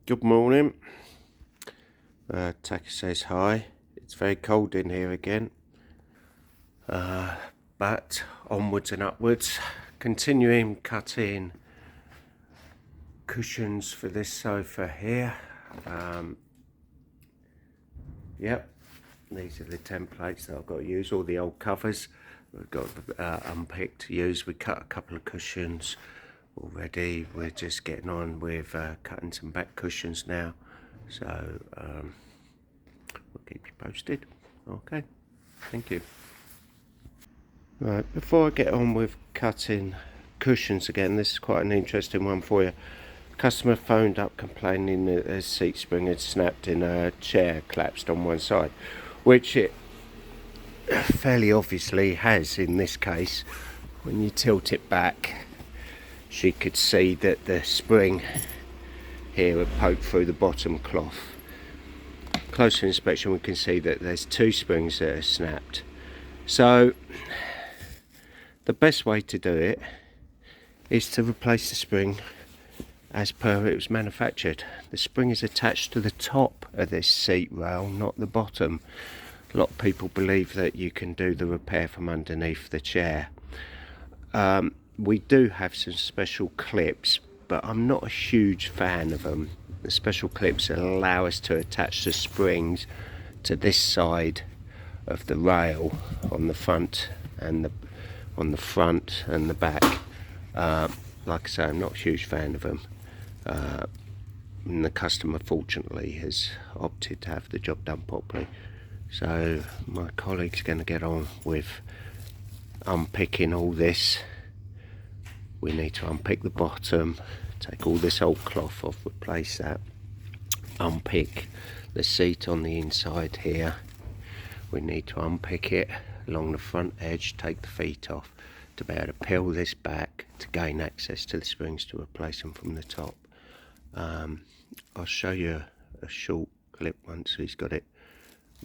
Good morning. Taki says hi. It's very cold in here again. But onwards and upwards. Continuing cutting cushions for this sofa here. Yep, these are the templates that I've got to use, all the old covers we've got unpicked to use. We cut a couple of cushions already. We're just getting on with cutting some back cushions now, so we'll keep you posted. Okay, thank you. Right, before I get on with cutting cushions again, this is quite an interesting one for you. Customer phoned up complaining that their seat spring had snapped in a chair, collapsed on one side, which it fairly obviously has in this case. When you tilt it back, she could see that the spring here had poked through the bottom cloth. Closer inspection, we can see that there's two springs that are snapped. So the best way to do it is to replace the spring as per it was manufactured. The spring is attached to the top of this seat rail, not the bottom. A lot of people believe that you can do the repair from underneath the chair. We do have some special clips, but I'm not a huge fan of them. The special clips allow us to attach the springs to this side of the rail on the front and the back. Like I say, I'm not a huge fan of them. And the customer fortunately has opted to have the job done properly. So my colleague's going to get on with unpicking all this. We need to unpick the bottom, take all this old cloth off, replace that, unpick the seat on the inside here. We need to unpick it along the front edge, take the feet off to be able to peel this back to gain access to the springs to replace them from the top. I'll show you a short clip once he's got it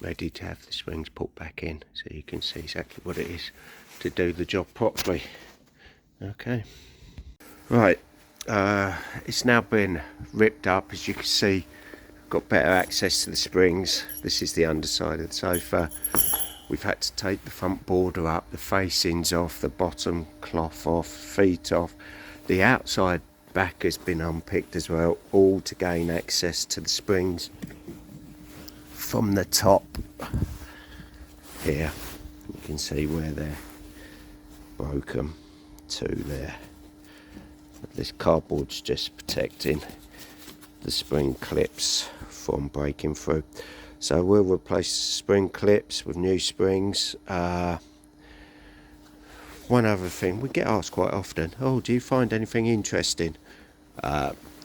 ready to have the springs put back in, so you can see exactly what it is to do the job properly. Okay, right, it's now been ripped up. As you can see, got better access to the springs. This is the underside of the sofa. We've had to take the front border up, the facings off, the bottom cloth off, feet off. The outside back has been unpicked as well, all to gain access to the springs from the top here. You can see where they're broken to there. This cardboard's just protecting the spring clips from breaking through. So we'll replace spring clips with new springs. One other thing, we get asked quite often, oh, do you find anything interesting?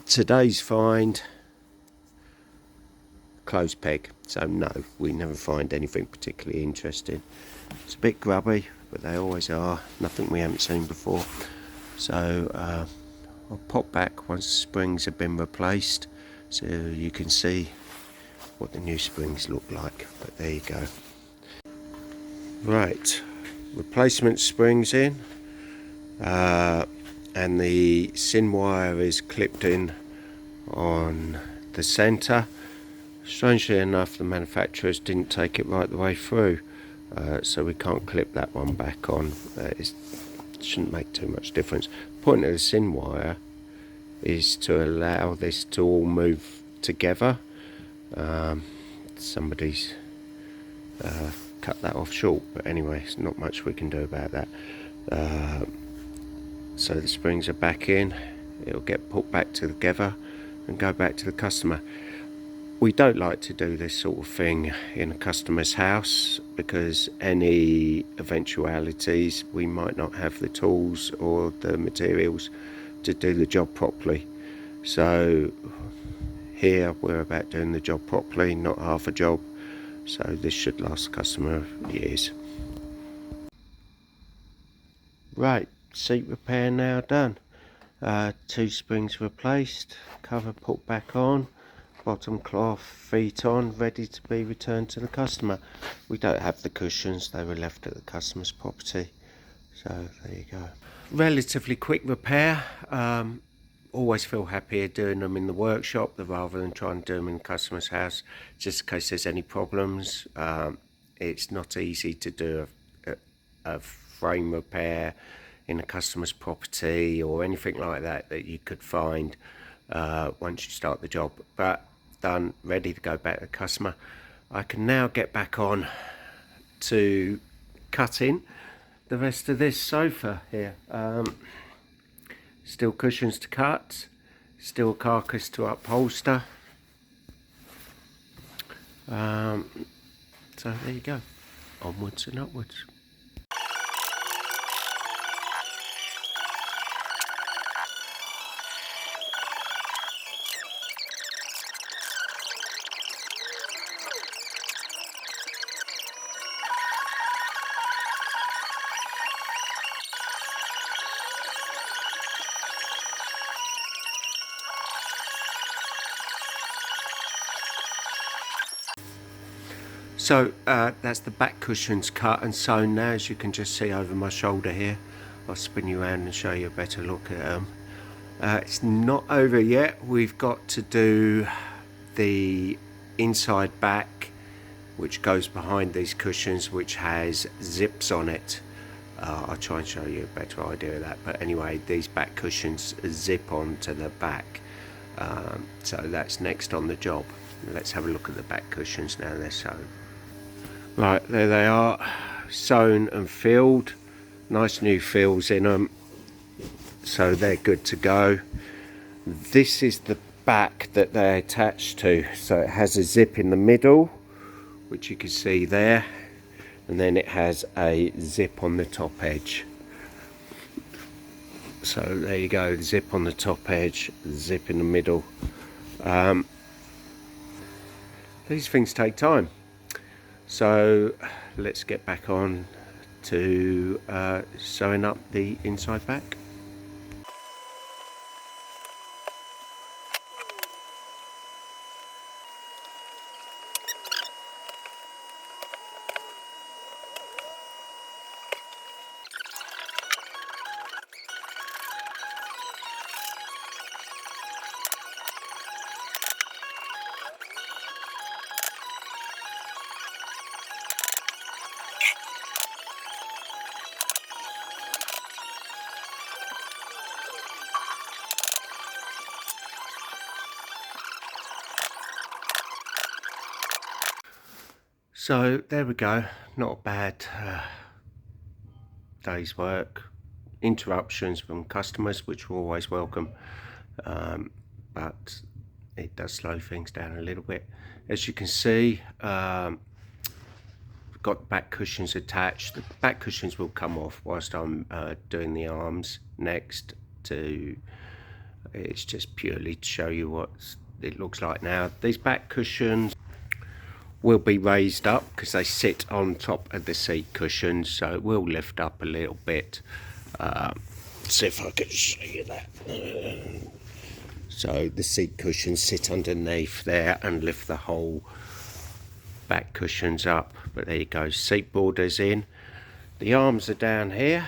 Today's find, clothes peg. So no, we never find anything particularly interesting. It's a bit grubby, but they always are. Nothing we haven't seen before. So I'll pop back once the springs have been replaced, so you can see what the new springs look like. But there you go. Right, replacement springs in, and the sin wire is clipped in on the centre. Strangely enough, the manufacturers didn't take it right the way through, so we can't clip that one back on. It shouldn't make too much difference. The point of the sin wire is to allow this to all move together. Somebody's cut that off short, but anyway, there's not much we can do about that. So the springs are back in. It'll get put back together and go back to the customer. We don't like to do this sort of thing in a customer's house because any eventualities, we might not have the tools or the materials to do the job properly. So here we're about doing the job properly, not half a job. So this should last the customer years. Right, seat repair now done. Two springs replaced, cover put back on, bottom cloth, feet on, ready to be returned to the customer. We don't have the cushions, they were left at the customer's property. So there you go. Relatively quick repair. always feel happier doing them in the workshop rather than trying to do them in the customer's house, just in case there's any problems. It's not easy to do a frame repair in a customer's property or anything like that you could find once you start the job. But done, ready to go back to the customer. I can now get back on to cutting the rest of this sofa here. Still cushions to cut, still carcass to upholster. So there you go, onwards and upwards. So that's the back cushions cut and sewn now, as you can just see over my shoulder here. I'll spin you around and show you a better look at them. It's not over yet. We've got to do the inside back, which goes behind these cushions, which has zips on it. I'll try and show you a better idea of that. But anyway, these back cushions zip onto the back. So that's next on the job. Let's have a look at the back cushions now they're sewn. Right, there they are, sewn and filled. Nice new fills in them, so they're good to go. This is the back that they're attached to, so it has a zip in the middle, which you can see there, and then it has a zip on the top edge. So there you go, zip on the top edge, zip in the middle. These things take time. So let's get back on to sewing up the inside back. So there we go, not a bad day's work. Interruptions from customers, which are always welcome, but it does slow things down a little bit. As you can see, we've got the back cushions attached. The back cushions will come off whilst I'm doing the arms next. It's just purely to show you what it looks like now. These back cushions will be raised up because they sit on top of the seat cushions, so it will lift up a little bit. See if I can show you that. So the seat cushions sit underneath there and lift the whole back cushions up. But there you go, seat borders in. The arms are down here.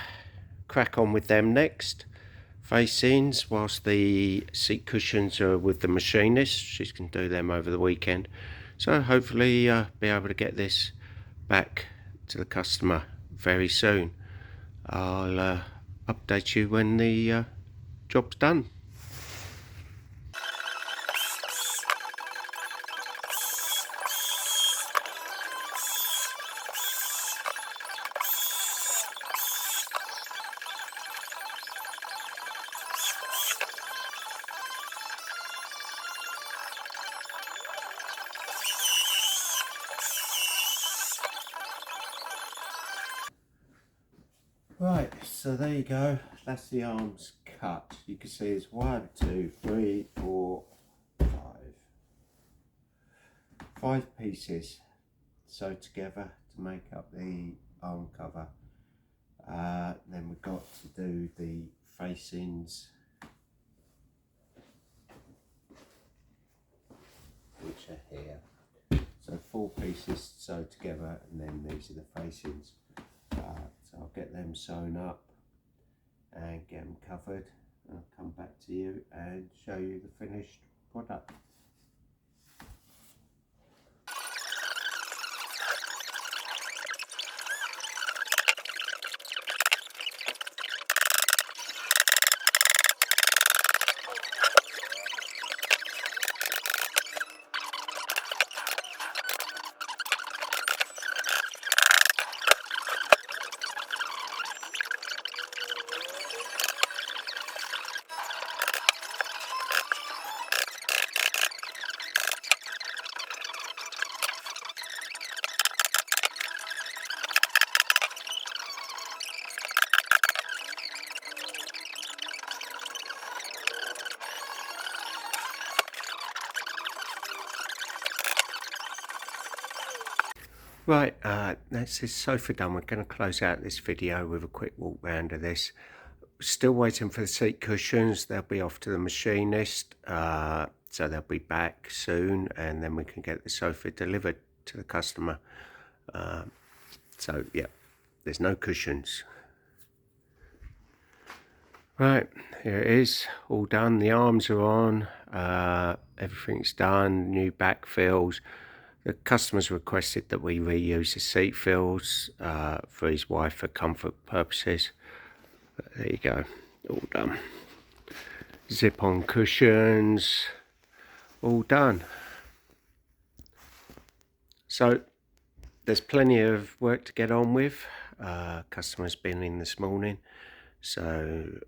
Crack on with them next. Facings, whilst the seat cushions are with the machinist. She's going to do them over the weekend. So hopefully be able to get this back to the customer very soon. I'll update you when the job's done. Right, so there you go, that's the arms cut. You can see it's 1, 2, 3, 4, 5 pieces sewed together to make up the arm cover. Then we've got to do the facings, which are here. So 4 pieces sewed together, and then these are the facings. So I'll get them sewn up and get them covered, I'll come back to you and show you the finished product. Right, that's this sofa done. We're going to close out this video with a quick walk round of this. Still waiting for the seat cushions. They'll be off to the machinist, so they'll be back soon, and then we can get the sofa delivered to the customer. So yeah, there's no cushions. Right, here it is, all done. The arms are on, everything's done, new back fills. The customer's requested that we reuse the seat fills for his wife for comfort purposes. But there you go, all done. Zip on cushions, all done. So there's plenty of work to get on with. Customer's been in this morning, so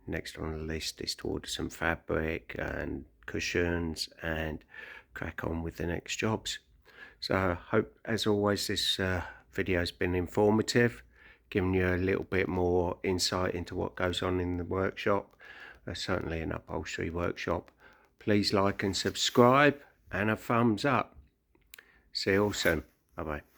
next on the list is to order some fabric and cushions and crack on with the next jobs. So I hope, as always, this video has been informative, giving you a little bit more insight into what goes on in the workshop. Certainly an upholstery workshop. Please like and subscribe and a thumbs up. See you all soon. Bye bye.